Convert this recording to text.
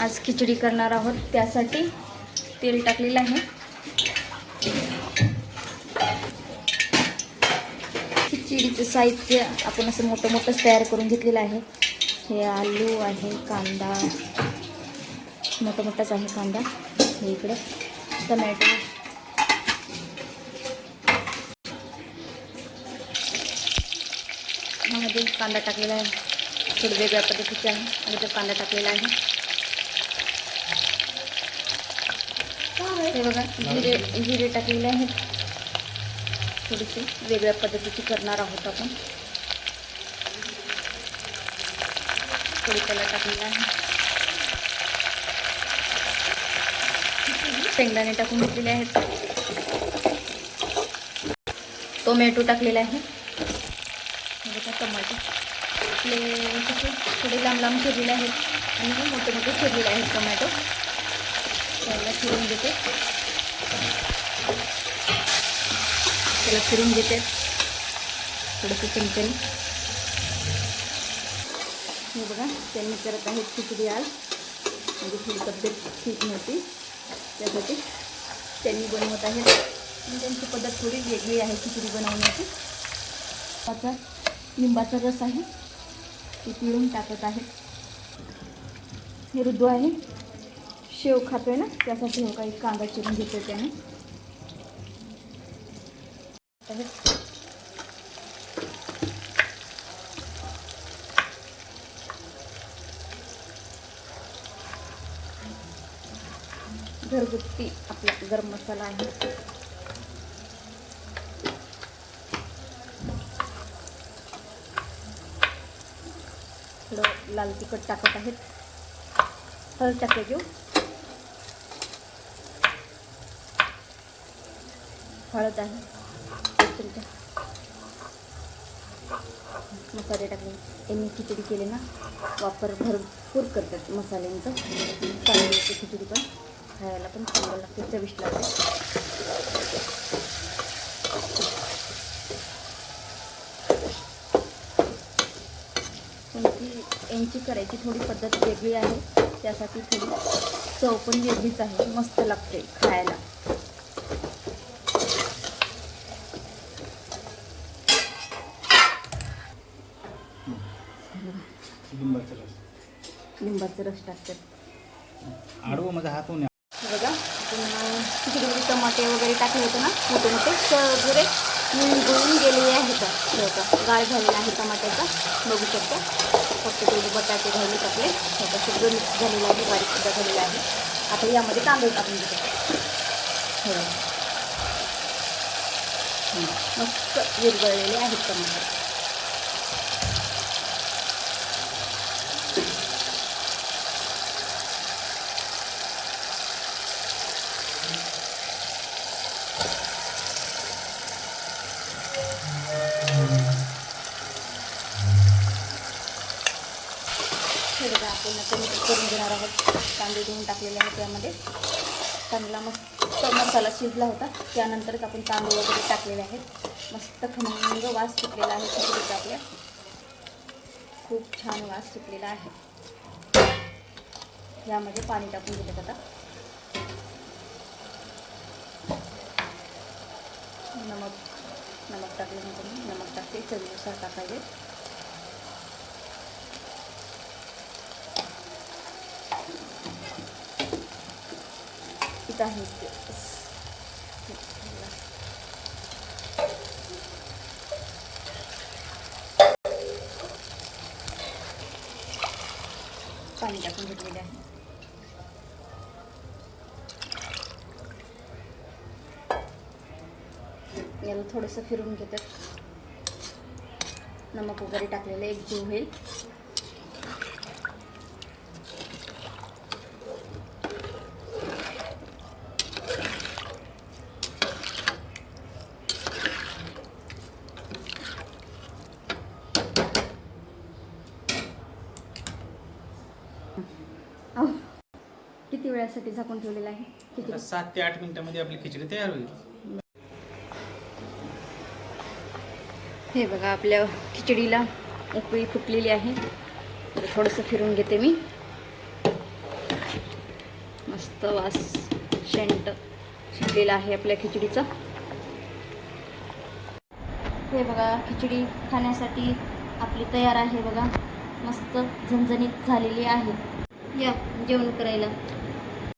आज खिचडी करणार आहोत, त्यासाठी तेल टाकलेलं आहे. खिचडीचं साहित्य आपण असं मोठं मोठंच तयार करून घेतलेलं आहे. हे आलू आहे, कांदा मोठा मोठाच आहे कांदा, हे इकडं टमॅटो, ह्यामध्ये कांदा टाकलेला आहे. थोडं वेगळ्या पद्धतीचे आहे आणि तो कांदा टाकलेला आहे. हे बघा जिरे टाकलेले आहेत. थोडीशी वेगळ्या पद्धतीची करणार आहोत आपण. थोडी त्याला टाकलेला आहे. शेंगदाणे टाकून घेतलेले आहेत. टोमॅटो टाकलेला आहे. टमाटर आपले थोडे लांब लांब चिरलेले आहेत आणि मोठे मोठे चिरलेले आहेत टोमॅटो. त्याला फिरून घेते, थोडंसं चमच्याने. हे बघा त्यांनी करत आहेत खिचडी आज. म्हणजे थोडी तब्येत ठीक नव्हती, त्यासाठी त्यांनी बनवत आहेत. त्यांची पद्धत थोडी वेगळी आहे खिचडी बनवण्याची. आता लिंबाचा रस आहे, ते पिळून टाकत आहेत. हे ऋतू आहे, शेव खातोय ना, त्यासाठी हो काही कांदा चिरून घेतोय त्याने. घरगुती आपला गरम मसाला आहे. थोडं लाल तिखट टाकत आहेत. हळद टाकते घेऊ. हळद आहे, मसाले टाकले. यांनी खिचडी केले ना, वापर भरपूर करतात मसाल्यांचं. चांगली येते खिचडी, पण खायला पण चांगलं लागते, चविष्ट लागते. यांची करायची थोडी पद्धत वेगळी आहे, त्यासाठी थोडी चव पण वेगळीच आहे. मस्त लागते खायला. लिंबाचा रस टाकतात. आडवं माझा हात होऊन बघा, आपण खिचडीमध्ये टमाटे वगैरे टाकले होते ना, मोठे मोठे वगैरे निघून गेलेले आहेत. गाळ झालेला आहे टमाट्याचा, बघू शकता. फक्त तेवढे बटाटे राहिले टाकले, स्वतः सगळं मिक्स झालेलं आहे, बारीक सुद्धा झालेलं आहे. आता यामध्ये तांदूळ टाकून घेतो. मस्त विरघळलेले आहेत टमाटे. हे बघा, आपण आता मिक्स करून घेणार आहोत. कांदे धुवून टाकलेले आहेत त्यामध्ये. चांगला मस्त मसाला शिजला होता, त्यानंतरच आपण तांदूळ वगैरे टाकलेले आहेत. मस्त खमंग वास सुटलेला आहे खिचडीचा आपल्या. खूप छान वास सुटलेला आहे. यामध्ये पाणी टाकून घेतात आता. नमक टाकल्यानंतर नमक टाकते, चवीनुसार टाकायचे. आहे पाणी टाकून घेतलेले आहे. याला थोडंसं फिरून घेतात. नमक वगैरे टाकलेलं एक जीव होईल. किती वेळासाठी झाकून ठेवलेला आहे खिचडी? 7 ते 8 मिनिटांमध्ये आपली खिचडी तयार होईल. हे बघा, आपल्या खिचडीला उकळी फुटलेली आहे. तर थोडंसं फिरून घेते मी. मस्त वास शेंट सुटलेला आहे आपल्या खिचडीचा. हे बघा खिचडी खाण्यासाठी आपली तयार आहे बघा. मस्त झणझणीत झालेली आहे. या जेवण करायला.